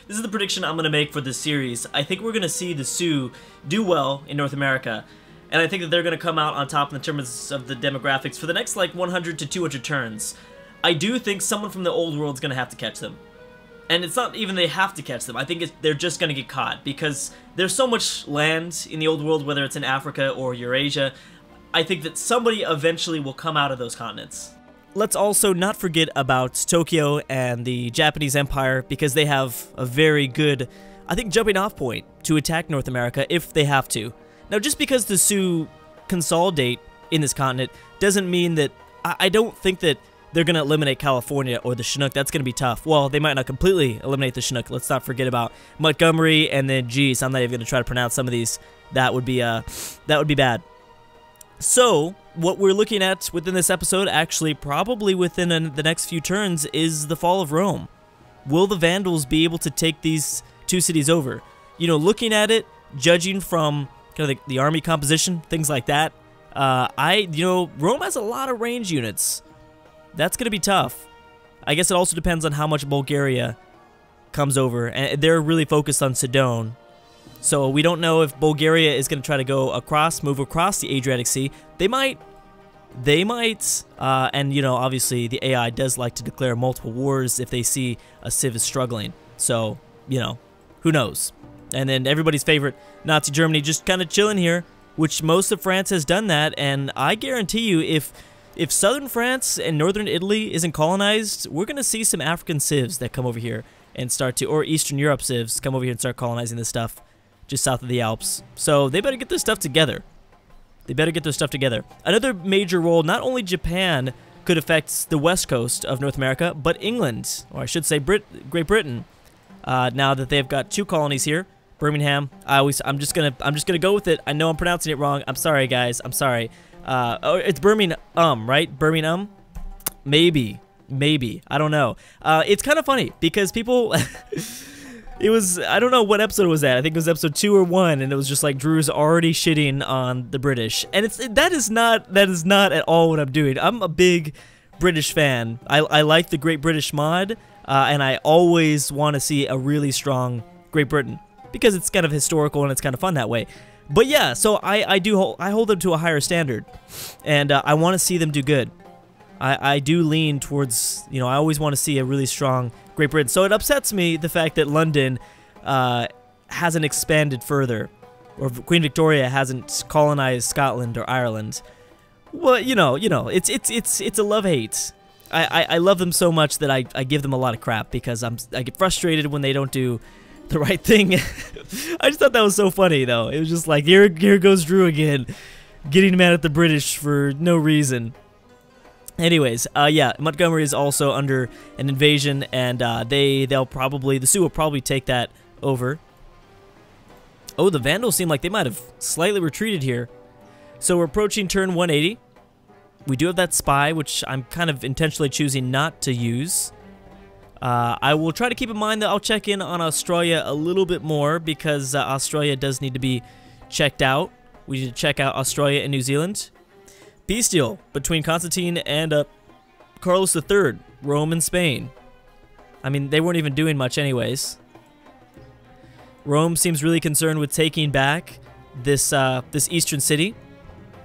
this is the prediction I'm going to make for this series. I think we're going to see the Sioux do well in North America, and I think that they're going to come out on top in terms of the demographics for the next like 100 to 200 turns. I do think someone from the old world is going to have to catch them. And it's not even they have to catch them. I think they're just going to get caught because there's so much land in the old world, whether it's in Africa or Eurasia. I think that somebody eventually will come out of those continents. Let's also not forget about Tokyo and the Japanese Empire because they have a very good, I think, jumping off point to attack North America if they have to. Now, just because the Sioux consolidate in this continent doesn't mean that I don't think that they're going to eliminate California or the Chinook. That's going to be tough. Well, they might not completely eliminate the Chinook. Let's not forget about Montgomery and then, geez, I'm not even going to try to pronounce some of these. That would be bad. So, what we're looking at within this episode, actually probably within the next few turns, is the fall of Rome. Will the Vandals be able to take these two cities over? You know, looking at it, judging from kind of the army composition, things like that, Rome has a lot of range units. That's going to be tough. I guess it also depends on how much Bulgaria comes over, and they're really focused on Sidon. So we don't know if Bulgaria is going to try to go across, move across the Adriatic Sea. They might, and you know, obviously the AI does like to declare multiple wars if they see a civ is struggling. So, you know, who knows? And then everybody's favorite, Nazi Germany, just kind of chilling here, which most of France has done that, and I guarantee you if southern France and northern Italy isn't colonized, we're going to see some African civs that come over here and start to, or Eastern Europe civs come over here and start colonizing this stuff just south of the Alps. So they better get this stuff together. They better get their stuff together. Another major role, not only Japan could affect the west coast of North America, but England, or I should say Great Britain, now that they've got two colonies here. Birmingham. I'm just gonna go with it. I know I'm pronouncing it wrong. I'm sorry, guys. I'm sorry. It's Birmingham, right? Birmingham? Maybe. I don't know. It's kind of funny because people, it was, I don't know what episode it was at. I think it was episode 2 or 1, and it was just like Drew's already shitting on the British, and that is not at all what I'm doing. I'm a big British fan. I like the Great British mod, and I always want to see a really strong Great Britain because it's kind of historical and it's kind of fun that way. But yeah, so I hold them to a higher standard, and I want to see them do good. I do lean towards, you know, I always want to see a really strong Great Britain. So it upsets me the fact that London hasn't expanded further, or Queen Victoria hasn't colonized Scotland or Ireland. Well, you know, it's a love-hate. I love them so much that I give them a lot of crap because I get frustrated when they don't do the right thing. I just thought that was so funny, though. It was just like, here goes Drew again, getting mad at the British for no reason. Anyways, yeah, Montgomery is also under an invasion, and the Sioux will probably take that over. Oh, the Vandals seem like they might have slightly retreated here. So we're approaching turn 180. We do have that spy, which I'm kind of intentionally choosing not to use. I will try to keep in mind that I'll check in on Australia a little bit more because Australia does need to be checked out. We need to check out Australia and New Zealand. Peace deal between Constantine and Carlos III, Rome and Spain. I mean, they weren't even doing much anyways. Rome seems really concerned with taking back this eastern city.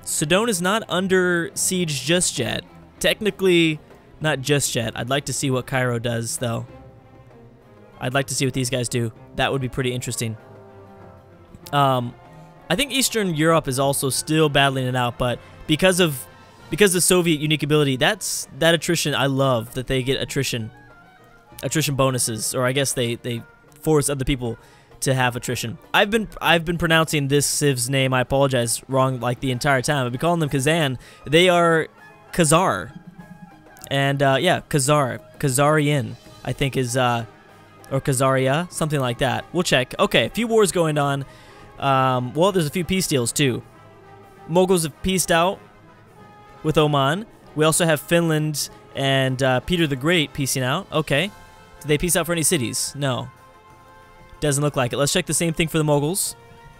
Sidon is not under siege just yet. Technically, not just yet. I'd like to see what Cairo does, though. I'd like to see what these guys do. That would be pretty interesting. I think Eastern Europe is also still battling it out, but because of Soviet unique ability, that attrition, I love that they get attrition bonuses, or I guess they force other people to have attrition. I've been pronouncing this civ's name, I apologize, wrong like the entire time. I've been calling them Kazan. They are Khazar. And yeah, Khazarian, I think is, or Khazaria, something like that. We'll check. Okay, a few wars going on. Well, there's a few peace deals too. Moguls have peaced out with Oman. We also have Finland and Peter the Great peacing out. Okay. Did they peace out for any cities? No. Doesn't look like it. Let's check the same thing for the Moguls.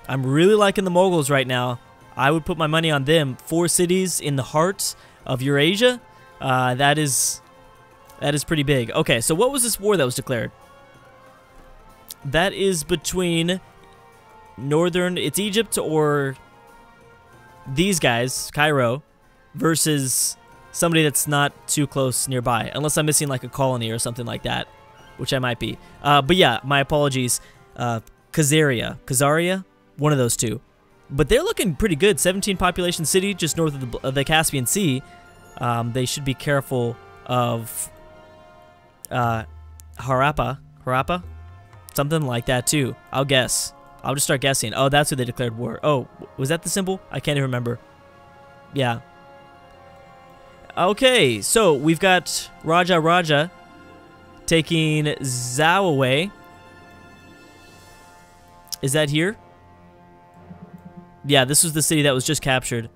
I'm really liking the Moguls right now. I would put my money on them. 4 cities in the heart of Eurasia. That is pretty big. Okay, so what was this war that was declared? that is between northern, it's Egypt or these guys, Cairo, versus somebody that's not too close nearby, unless I'm missing like a colony or something like that, which I might be. But yeah, my apologies. Khazaria, one of those two. But they're looking pretty good. 17 population city just north of the Caspian Sea. They should be careful of Harappa, something like that too. I'll guess. I'll just start guessing. Oh, that's who they declared war. Oh, was that the symbol? I can't even remember. Yeah. Okay, so we've got Raja taking Zhao away. Is that here? Yeah, this was the city that was just captured.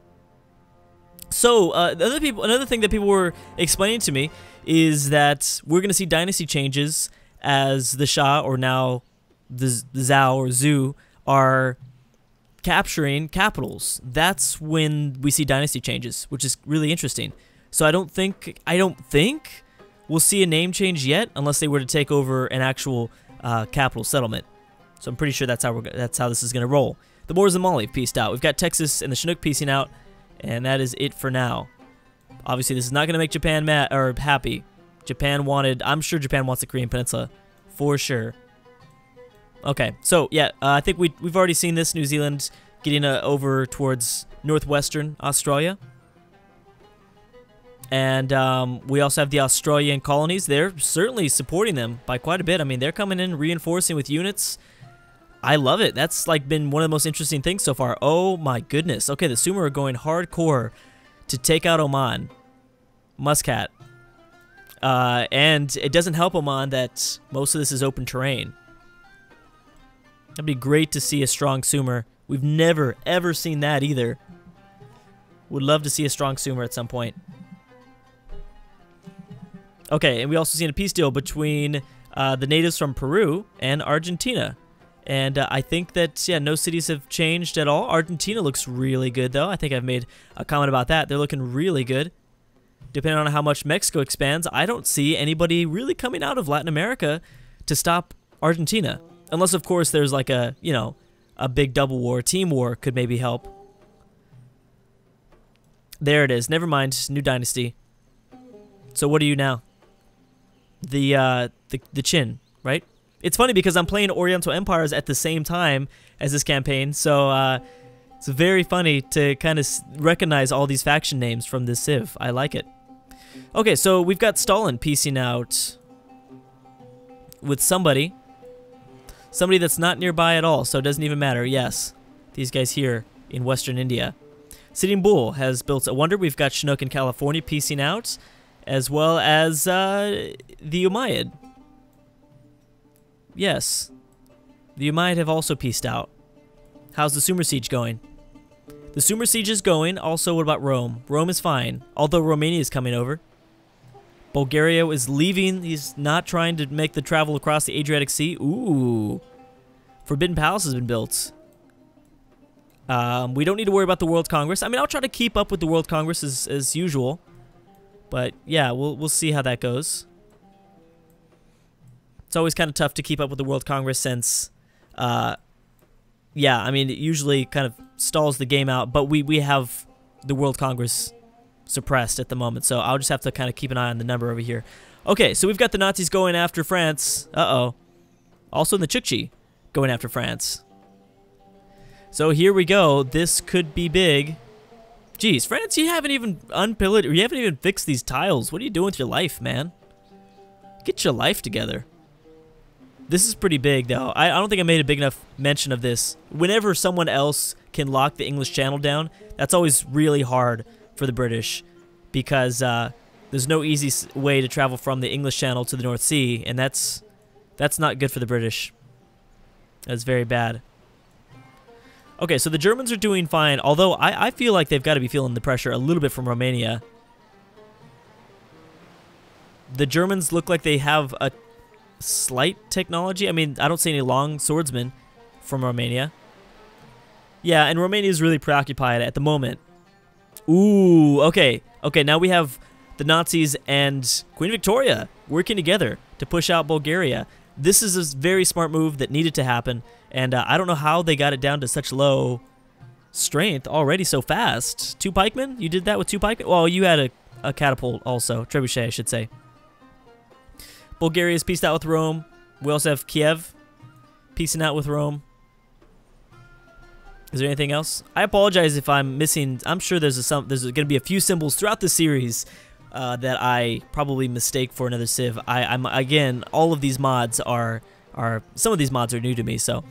So, another thing that people were explaining to me is that we're going to see dynasty changes as the Shah, or now the Zhao or Zhu, are capturing capitals. That's when we see dynasty changes, which is really interesting. So I don't think we'll see a name change yet, unless they were to take over an actual capital settlement. So I'm pretty sure that's how this is going to roll. The Moors and Mali pieced out. We've got Texas and the Chinook piecing out, and that is it for now. Obviously, this is not going to make Japan mad or happy. I'm sure Japan wants the Korean Peninsula, for sure. Okay, so yeah, I think we've already seen this. New Zealand getting over towards northwestern Australia. And we also have the Australian colonies. They're certainly supporting them by quite a bit. I mean, they're coming in, reinforcing with units. I love it. That's like been one of the most interesting things so far. Oh my goodness. Okay, the Sumer are going hardcore to take out Oman. Muscat. And it doesn't help Oman that most of this is open terrain. That'd be great to see a strong Sumer. We've never, ever seen that either. Would love to see a strong Sumer at some point. Okay, and we also seen a peace deal between the natives from Peru and Argentina. And I think that, yeah, no cities have changed at all. Argentina looks really good, though. I think I've made a comment about that. They're looking really good. Depending on how much Mexico expands, I don't see anybody really coming out of Latin America to stop Argentina. Unless, of course, there's like a, you know, a big double war. Team war could maybe help. There it is. Never mind. New dynasty. So what are you now? The Qin, right? It's funny because I'm playing Oriental Empires at the same time as this campaign, so it's very funny to kind of recognize all these faction names from this Civ. I like it. Okay, so we've got Stalin piecing out with somebody that's not nearby at all, so it doesn't even matter. Yes, these guys here in Western India. Sitting Bull has built a wonder. We've got Chinook in California piecing out, as well as the Umayyad. Yes, the Umayyad have also pieced out. How's the Sumer siege going? The Sumer siege is going. Also, what about Rome? Rome is fine, although Romania is coming over. Bulgaria is leaving. He's not trying to make the travel across the Adriatic Sea. Ooh. Forbidden Palace has been built. We don't need to worry about the World Congress. I mean, I'll try to keep up with the World Congress as usual. But yeah, we'll see how that goes. It's always kind of tough to keep up with the World Congress since, yeah, I mean, it usually kind of stalls the game out. But we have the World Congress suppressed at the moment, so I'll just have to kind of keep an eye on the number over here. Okay, so we've got the Nazis going after France. Uh-oh. Also the Chukchi going after France. So here we go. This could be big. Geez, France, you haven't even unpillared, or you haven't even fixed these tiles. What are you doing with your life, man? Get your life together. This is pretty big, though. I don't think I made a big enough mention of this. Whenever someone else can lock the English Channel down, that's always really hard for the British, because there's no easy way to travel from the English Channel to the North Sea, and that's not good for the British. That's very bad. Okay, so the Germans are doing fine, although I feel like they've got to be feeling the pressure a little bit from Romania. The Germans look like they have a slight technology. I mean, I don't see any long swordsmen from Romania. Yeah, and Romania is really preoccupied at the moment. Ooh, okay. Okay, now we have the Nazis and Queen Victoria working together to push out Bulgaria. this is a very smart move that needed to happen, and I don't know how they got it down to such low strength already so fast. 2 pikemen? You did that with 2 pikemen? Well, you had a catapult also. Trebuchet, I should say. Bulgaria's peaced out with Rome. We also have Kiev peacing out with Rome. Is there anything else? I apologize if I'm missing. I'm sure there's going to be a few symbols throughout the series that I probably mistake for another civ. I'm again, all of these mods are some of these mods are new to me, so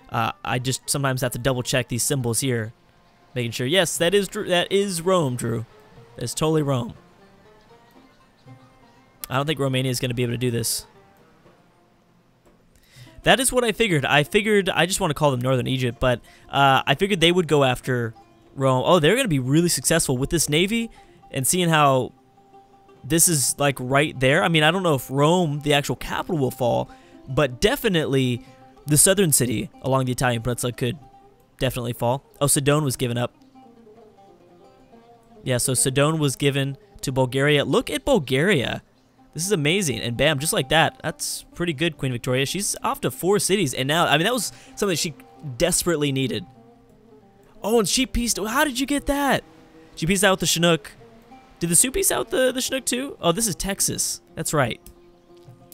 I just sometimes have to double check these symbols here, making sure. Yes, that is Rome, Drew. That's totally Rome. I don't think Romania is going to be able to do this. That is what I figured. I just want to call them Northern Egypt, but I figured they would go after Rome. Oh, they're going to be really successful with this navy, and seeing how this is like right there. I mean, I don't know if Rome, the actual capital, will fall, but definitely the southern city along the Italian peninsula could definitely fall. Oh, Sidon was given up. Yeah, so Sidon was given to Bulgaria. Look at Bulgaria. This is amazing. And bam, just like that. That's pretty good, Queen Victoria. She's off to 4 cities. And now, I mean, that was something she desperately needed. Oh, and she pieced... How did you get that? She pieced out the Chinook. Did the Sioux piece out the Chinook too? Oh, this is Texas. That's right.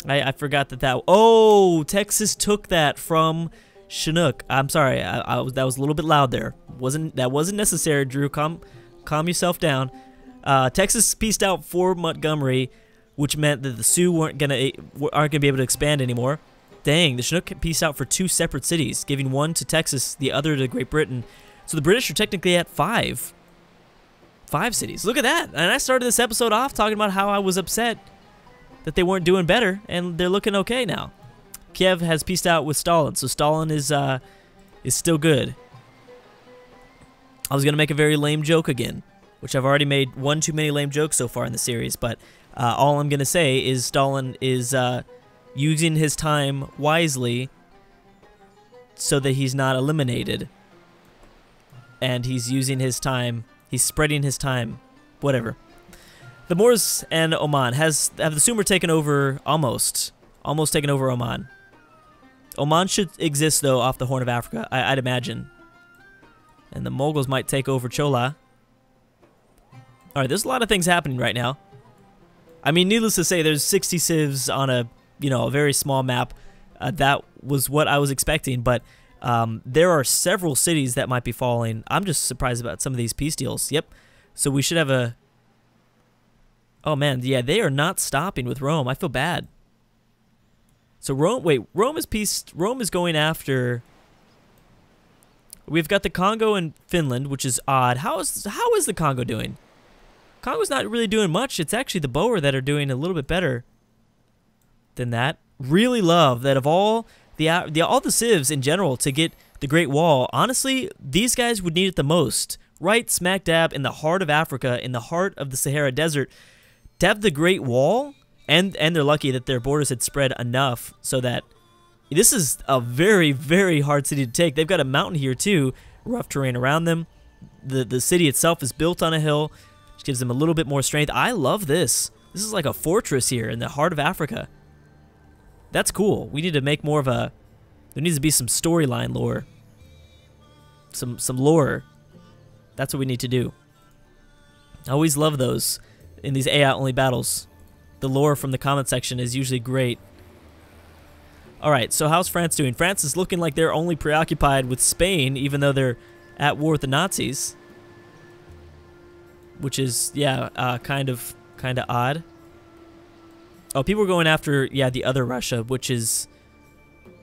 I forgot that... Oh, Texas took that from Chinook. I'm sorry. that was a little bit loud there. That wasn't necessary, Drew. Calm yourself down. Texas pieced out for Montgomery, which meant that the Sioux aren't gonna be able to expand anymore. Dang, the Chinook pieced out for 2 separate cities, giving one to Texas, the other to Great Britain. So the British are technically at 5 cities. Look at that. And I started this episode off talking about how I was upset that they weren't doing better, and they're looking okay now. Kiev has pieced out with Stalin, so Stalin is still good. I was gonna make a very lame joke again, which I've already made one too many lame jokes so far in the series, but all I'm gonna say is Stalin is using his time wisely so that he's not eliminated, and he's using his time. He's spreading his time. Whatever. The Moors and Oman have the Sumer taken over almost taken over Oman. Oman should exist though off the Horn of Africa, I'd imagine. And the Mongols might take over Chola. All right, there's a lot of things happening right now. I mean, needless to say, there's 60 civs on a very small map. That was what I was expecting, but there are several cities that might be falling. I'm just surprised about some of these peace deals. Yep. So we should have a... Oh, man. Yeah, they are not stopping with Rome. I feel bad. So Rome... Wait, Rome is peaced. Rome is going after... We've got the Congo and Finland, which is odd. How is the Congo doing? Congo's not really doing much. It's actually the Boer that are doing a little bit better than that. Really love that of all the civs in general to get the Great Wall. Honestly, these guys would need it the most. Right smack dab in the heart of Africa, in the heart of the Sahara Desert, to have the Great Wall, and they're lucky that their borders had spread enough so that this is a very, very hard city to take. They've got a mountain here too, rough terrain around them. The city itself is built on a hill, which gives them a little bit more strength. I love this. This is like a fortress here in the heart of Africa. That's cool. We need to make more of a... There needs to be some storyline lore. Some lore. That's what we need to do. I always love those in these AI-only battles. The lore from the comment section is usually great. Alright, so how's France doing? France is looking like they're only preoccupied with Spain, even though they're at war with the Nazis. Which is, yeah, kind of odd. Oh, people are going after, yeah, the other Russia, which is...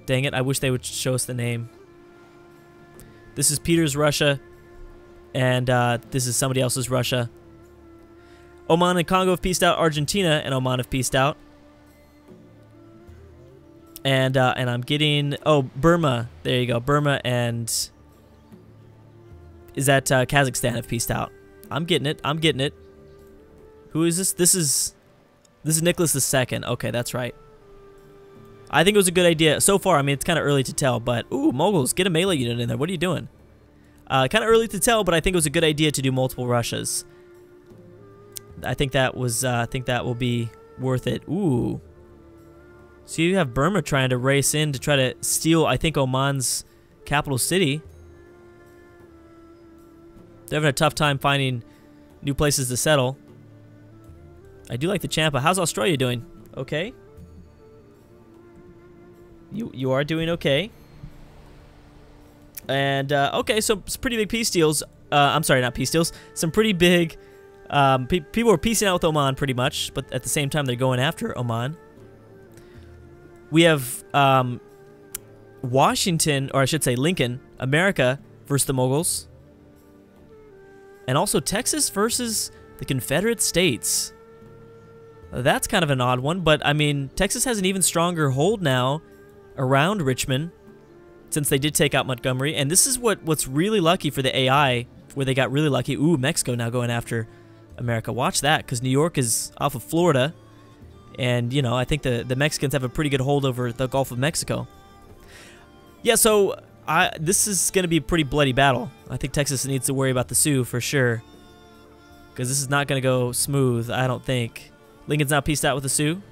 Dang it, I wish they would show us the name. This is Peter's Russia, and this is somebody else's Russia. Oman and Congo have peaced out. Argentina and Oman have peaced out. And I'm getting... Oh, Burma. There you go. Burma and... Is that Kazakhstan have peaced out. I'm getting it. I'm getting it. Who is this? This is Nicholas II. Okay, that's right. I think it was a good idea. So far, I mean, it's kind of early to tell, but... Ooh, Mongols, get a melee unit in there. What are you doing? Kind of early to tell, but I think it was a good idea to do multiple Russias. I think that was... I think that will be worth it. Ooh. So you have Burma trying to race in to try to steal, I think, Oman's capital city. They're having a tough time finding new places to settle. I do like the Champa. How's Australia doing? Okay. You are doing okay. And, okay, so some pretty big peace deals. I'm sorry, not peace deals. Some pretty big... people are peacing out with Oman pretty much, but at the same time they're going after Oman. We have Washington, or I should say Lincoln, America versus the Moguls. And also Texas versus the Confederate States. That's kind of an odd one, but I mean, Texas has an even stronger hold now around Richmond since they did take out Montgomery. And this is what's really lucky for the AI, where they got really lucky. Ooh, Mexico now going after America. Watch that, because New York is off of Florida. And, you know, I think the Mexicans have a pretty good hold over the Gulf of Mexico. Yeah, so this is going to be a pretty bloody battle. I think Texas needs to worry about the Sioux for sure, because this is not going to go smooth, I don't think. Lincoln's now pieced out with the Sioux.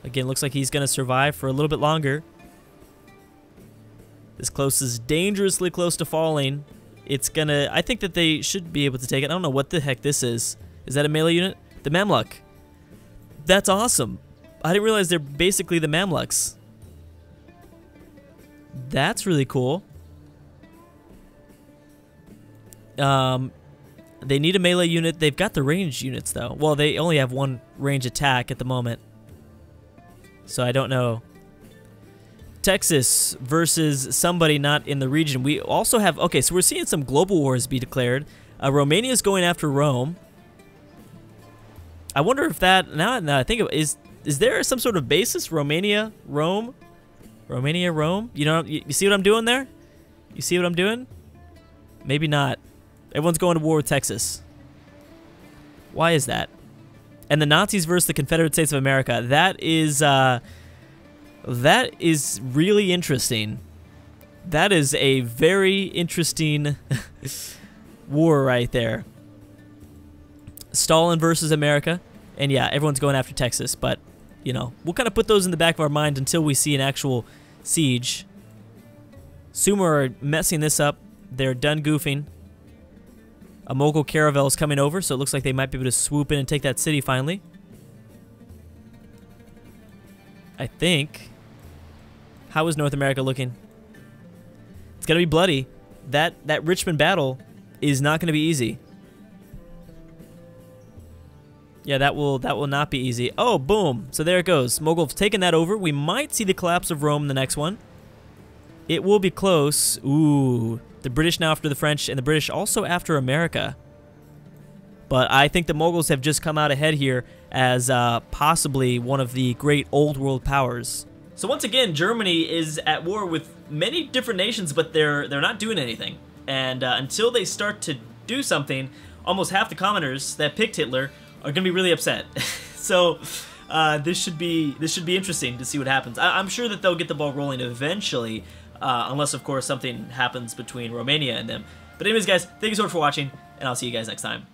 Again, looks like he's going to survive for a little bit longer. This close is dangerously close to falling. It's going to... I think that they should be able to take it. I don't know what the heck this is. Is that a melee unit? The Mamluk. That's awesome. I didn't realize they're basically the Mamluks. That's really cool. They need a melee unit. They've got the range units, though. Well, they only have one range attack at the moment. So I don't know. Texas versus somebody not in the region. We also have... Okay, so we're seeing some global wars be declared. Romania's going after Rome. I wonder if that... Now I think of it, is there some sort of basis? Romania, Rome? Romania, Rome? You know, you see what I'm doing there? You see what I'm doing? Maybe not. Everyone's going to war with Texas. Why is that? And the Nazis versus the Confederate States of America. That is really interesting. That is a very interesting war right there. Stalin versus America. And yeah, everyone's going after Texas, but, you know, we'll kind of put those in the back of our mind until we see an actual siege. Sumer are messing this up. They're done goofing. A Mogul caravel is coming over, so it looks like they might be able to swoop in and take that city finally. I think. How is North America looking? It's going to be bloody. That Richmond battle is not going to be easy. Yeah, that will not be easy. Oh, boom. So there it goes. Mogul's taken that over. We might see the collapse of Rome in the next one. It will be close. Ooh. The British now after the French, and the British also after America. But I think the Moguls have just come out ahead here as possibly one of the great old world powers. So once again, Germany is at war with many different nations, but they're not doing anything. And until they start to do something, almost half the commoners that picked Hitler are going to be really upset. So this should be interesting to see what happens. I'm sure that they'll get the ball rolling eventually, unless of course something happens between Romania and them. But anyways, guys, thank you so much for watching, and I'll see you guys next time.